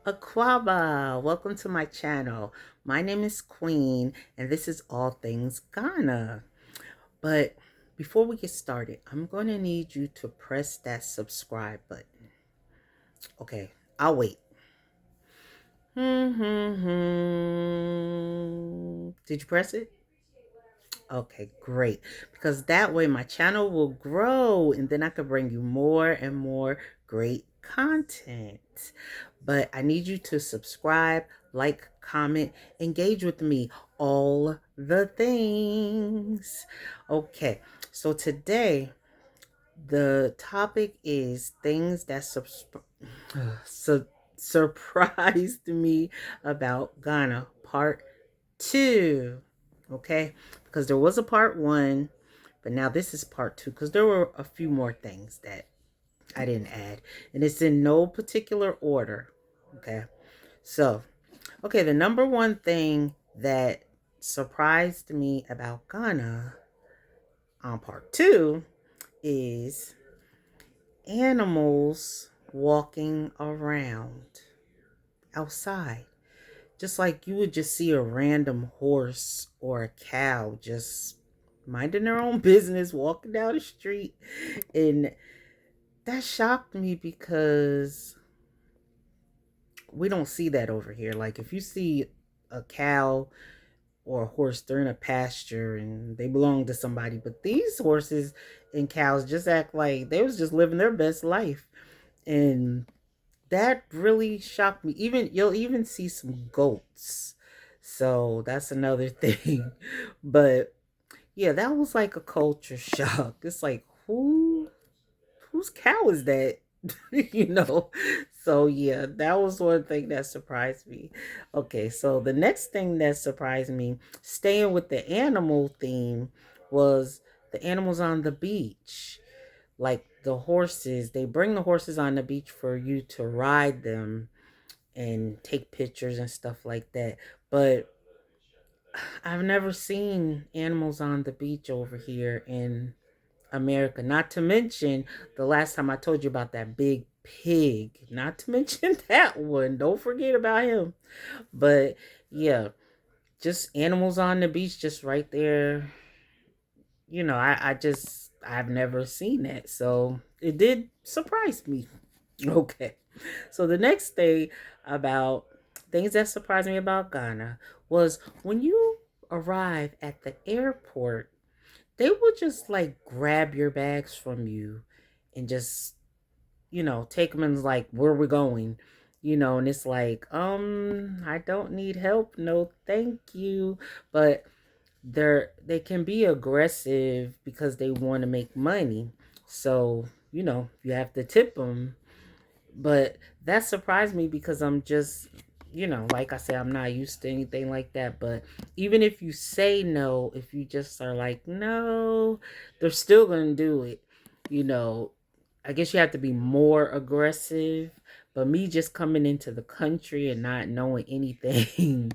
Aquaba, welcome to my channel. My name is Queen, and this is All Things Ghana. But before we get started, I'm going to need you to press that subscribe button. Okay, I'll wait. Did you press it? Okay, great. Because that way my channel will grow and then I can bring you more and more great content. But I need you to subscribe, like, comment, engage with me, all the things. Okay, so today the topic is things that su- surprised me about Ghana, part 2. Okay, because there was a part 1, but now this is part 2 because there were a few more things that I didn't add, and it's in no particular order. Okay, so the number one thing that surprised me about Ghana on part 2 is animals walking around outside. Just like you would just see a random horse or a cow just minding their own business, walking down the street. And that shocked me because we don't see that over here. Like if you see a cow or a horse, they're in a pasture and they belong to somebody. But these horses and cows just act like they was just living their best life. And that really shocked me. Even you'll even see some goats. So that's another thing. But yeah, that was like a culture shock. It's like whose cow is that? you know. So yeah, that was one thing that surprised me. Okay, so the next thing that surprised me, staying with the animal theme, was the animals on the beach. Like the horses, they bring the horses on the beach for you to ride them and take pictures and stuff like that. But I've never seen animals on the beach over here in America. Not to mention the last time I told you about that big pig. Not to mention that one. Don't forget about him. But yeah, just animals on the beach, just right there. I've never seen that. So it did surprise me. Okay. So the next thing about things that surprised me about Ghana was when you arrive at the airport, they will just like grab your bags from you and just, take them and like, where we going? And it's like, I don't need help. No, thank you. But they can be aggressive because they want to make money. So, you have to tip them. But that surprised me because I'm just, like I said, I'm not used to anything like that. But even if you say no, if you just are like, no, they're still going to do it. You know, I guess you have to be more aggressive. But me just coming into the country and not knowing anything,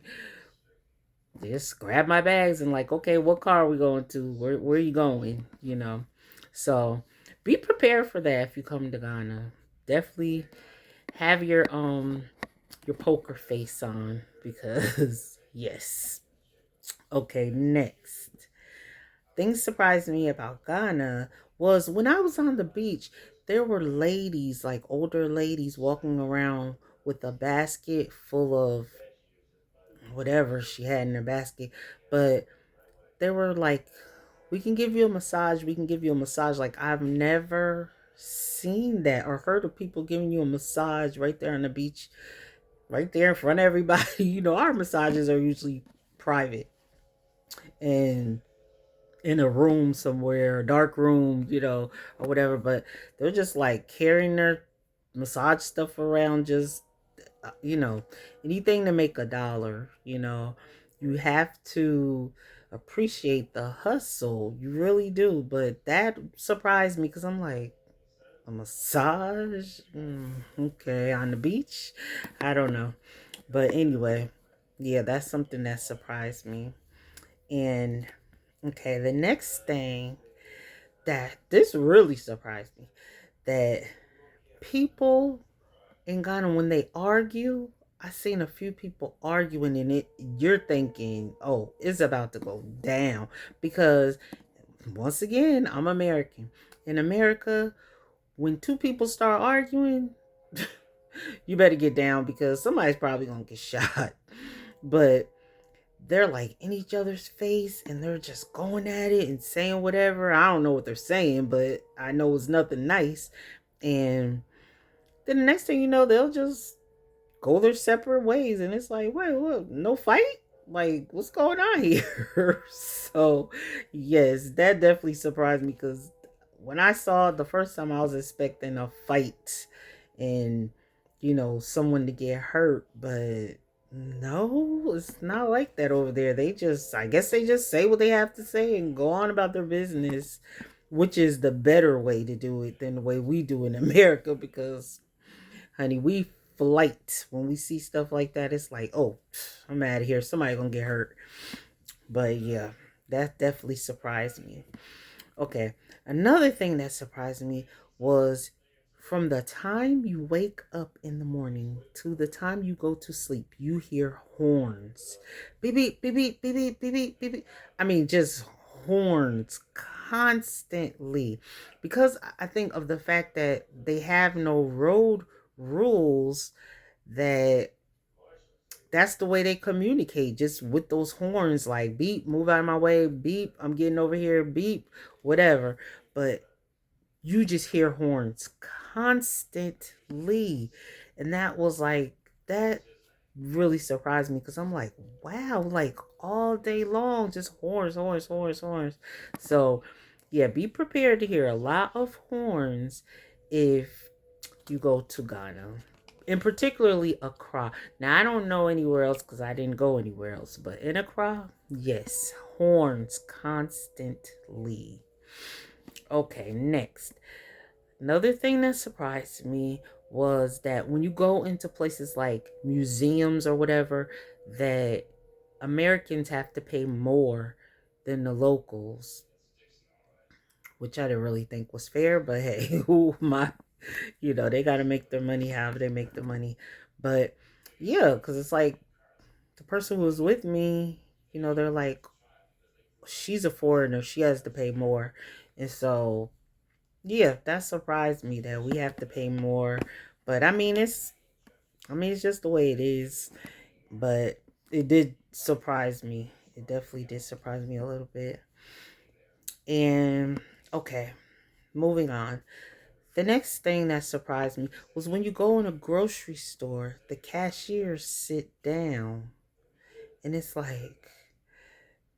just grab my bags and like, okay, what car are we going to? Where are you going? So be prepared for that if you come to Ghana. Definitely have your poker face on because yes. Okay, next. Things surprised me about Ghana was when I was on the beach, there were ladies, like older ladies walking around with a basket full of whatever she had in her basket, but they were like, we can give you a massage, we can give you a massage. Like I've never seen that or heard of people giving you a massage right there on the beach, right there in front of everybody. Our massages are usually private and in a room somewhere, a dark room, or whatever. But they're just like carrying their massage stuff around, just, anything to make a dollar, You have to appreciate the hustle. You really do. But that surprised me because I'm like, a massage? Okay, on the beach? I don't know. But anyway, yeah, that's something that surprised me. And okay, the next thing that this really surprised me, that people in Ghana, when they argue I seen a few people arguing in it. You're thinking, oh, it's about to go down. Because once again, I'm American. In America, when two people start arguing, you better get down because somebody's probably gonna get shot. But they're like in each other's face and they're just going at it and saying whatever. I don't know what they're saying, but I know it's nothing nice. And then the next thing you know, they'll just go their separate ways. And it's like, wait, what? No fight? Like, what's going on here? So, yes, that definitely surprised me because when I saw it the first time, I was expecting a fight and, someone to get hurt. But no, it's not like that over there. I guess they just say what they have to say and go on about their business, which is the better way to do it than the way we do in America because, honey, we flight when we see stuff like that. It's like, oh, I'm out of here. Somebody gonna get hurt. But yeah, that definitely surprised me. Okay, another thing that surprised me was from the time you wake up in the morning to the time you go to sleep, you hear horns. Beep, beep, beep, beep, beep, beep, beep, beep, beep. I mean, just horns constantly. Because I think of the fact that they have no road rules, that's the way they communicate, just with those horns, like beep, move out of my way, beep, I'm getting over here, beep, whatever. But you just hear horns constantly. And that really surprised me because I'm like, wow, like all day long, just horns, horns, horns, horns. So yeah, be prepared to hear a lot of horns if you go to Ghana, and particularly Accra. Now, I don't know anywhere else because I didn't go anywhere else, but in Accra, yes, horns constantly. Okay, next. Another thing that surprised me was that when you go into places like museums or whatever, that Americans have to pay more than the locals, which I didn't really think was fair, but hey, who am I? They got to make their money however they make the money. But yeah, because it's like the person who was with me, they're like, she's a foreigner, she has to pay more. And so, yeah, that surprised me that we have to pay more. But it's just the way it is. But it did surprise me. It definitely did surprise me a little bit. And okay, moving on. The next thing that surprised me was when you go in a grocery store, the cashiers sit down. And it's like,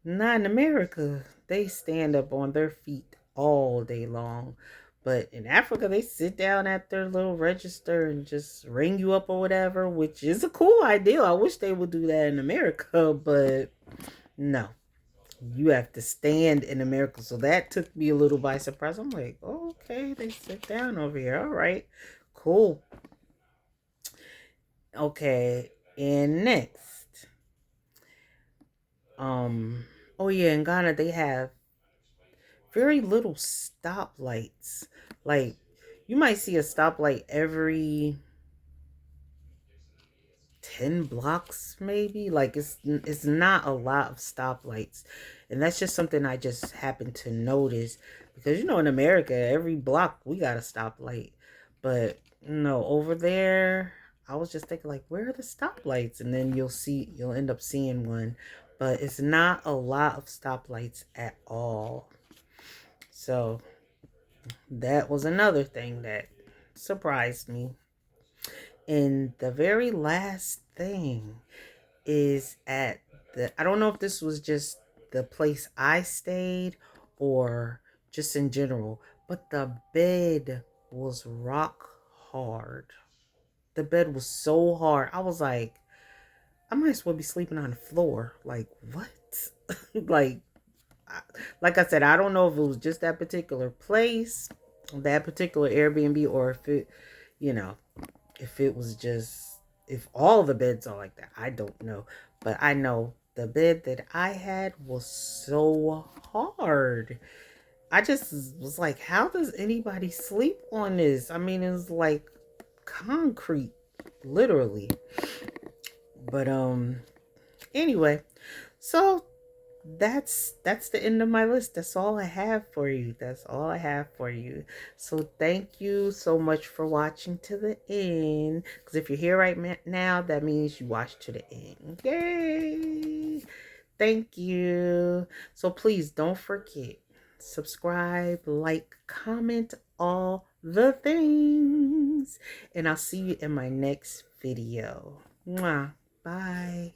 not in America. They stand up on their feet all day long. But in Africa, they sit down at their little register and just ring you up or whatever, which is a cool idea. I wish they would do that in America, but no. You have to stand in America. So that took me a little by surprise. I'm like, oh, okay, they sit down over here. All right, cool. Okay, and next. Oh yeah, in Ghana they have very little stoplights. Like you might see a stoplight every 10 blocks maybe. Like it's not a lot of stoplights. And that's just something I just happened to notice because in America every block we got a stoplight. But no, over there I was just thinking like, where are the stoplights? And then you'll end up seeing one. But it's not a lot of stoplights at all. So that was another thing that surprised me. And the very last thing is I don't know if this was just the place I stayed or just in general, but the bed was rock hard. The bed was so hard. I was like, I might as well be sleeping on the floor. Like, what? like, like I said, I don't know if it was just that particular place, that particular Airbnb, or if it, you know, if it was just, if all the beds are like that. I don't know. But I know the bed that I had was so hard. I just was like, how does anybody sleep on this? I mean, it's like concrete, literally. But anyway, so that's the end of my list. That's all I have for you. That's all I have for you. So thank you so much for watching to the end, because if you're here right now, that means you watched to the end. Yay! Thank you. So please don't forget, subscribe, like, comment, all the things, and I'll see you in my next video. Mwah. Bye.